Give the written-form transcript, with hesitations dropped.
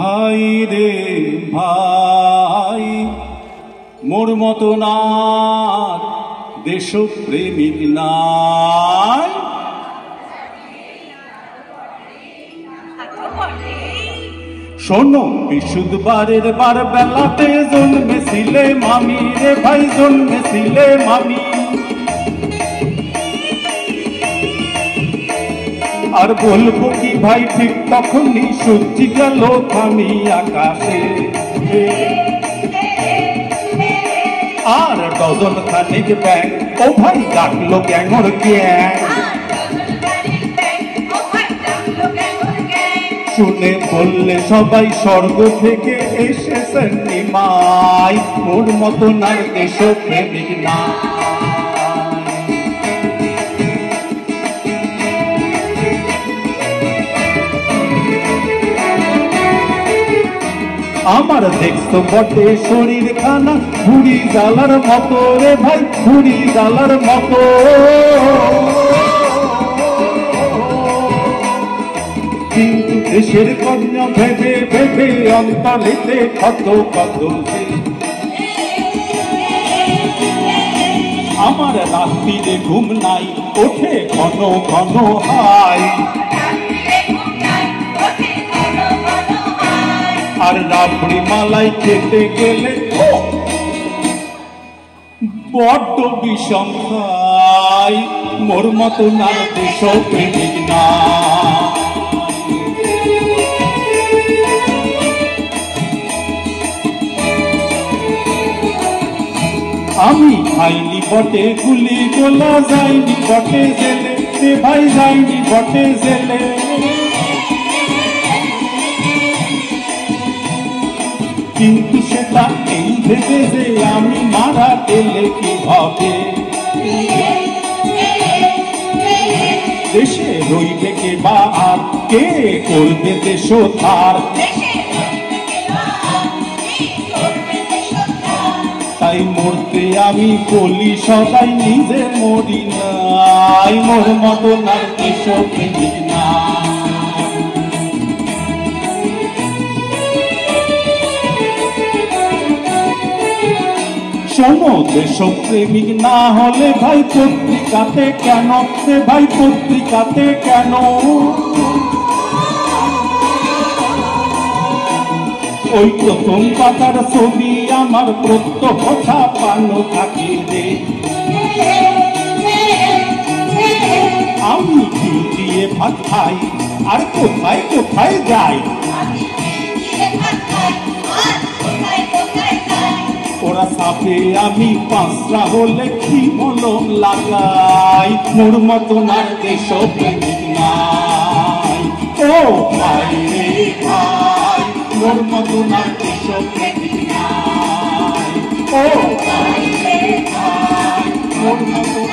ভাই রে ভাই, মোর মতো না দেশপ্রেমিক নাই। শোনো, বিশুদ্ধবারের বার বেলাতে জন্মেছিলে মামি রে ভাই, জন্মেছিলে মামি। আর বলবো কি ভাই, ঠিক তখনই সূর্যি গেল থামি আকাশে। আর ডজন খানিক ব্যাং ও ভাই ডাকলো গ্যাঙর গ্যাং। শুনে বললে সবাই স্বর্গ থেকে এসেছেন নিমাই, মোর মতন আর দেশপ্রেমিক না। আমার দেখছো বটে শরীর খানা ঘুড়ি জালার মতো রে ভাই, ঘুড়ি জালার মতো। কিন্তু দেশের কন্যা ভেবে ভেবে অন্তরেতে কত কত। আমার রাত্রিরে ঘুম নাই, ওঠে ঘন ঘন হাই। আর রাবড়ি মালাই খেতে গেলে বড্ড বিষম খাই, মোর মতো না দেশপ্রেমিক না। আমি খাইনি বটে গুলি গোলা, যাইনি বটে জেলে রে ভাই, যাইনি বটে জেলে। কিন্তু সেটা এই ভেবে যে আমি মারা গেলে কি হবে, দেশে রইবে কে বা আর কে করবে দেশোদ্ধার। তাই মরতে আমি বলি সবাই নিজে মরি নাই, মোর মতন আর দেশপ্রেমিক না। শোনো, দেশপ্রেমিক না হলে ভাই পত্রিকাতে কেন রে ভাই, পত্রিকাতে কেন? ওই প্রথম পাতার ছবি আমার প্রত্যহ ছাপানো থাকে রে। আমি ঘি দিয়ে ভাত খাই আর কোথায় কোথায় যাই। ওরা সাপে আমি পাঁচরা হলে কি মলম লাগাই, মোর মতন আর দেশপ্রেমিক নাই। ও ভাই রে ভাই, মোর মতন আর দেশপ্রেমিক নাই। ও ভাই রে ভাই, মোর মতন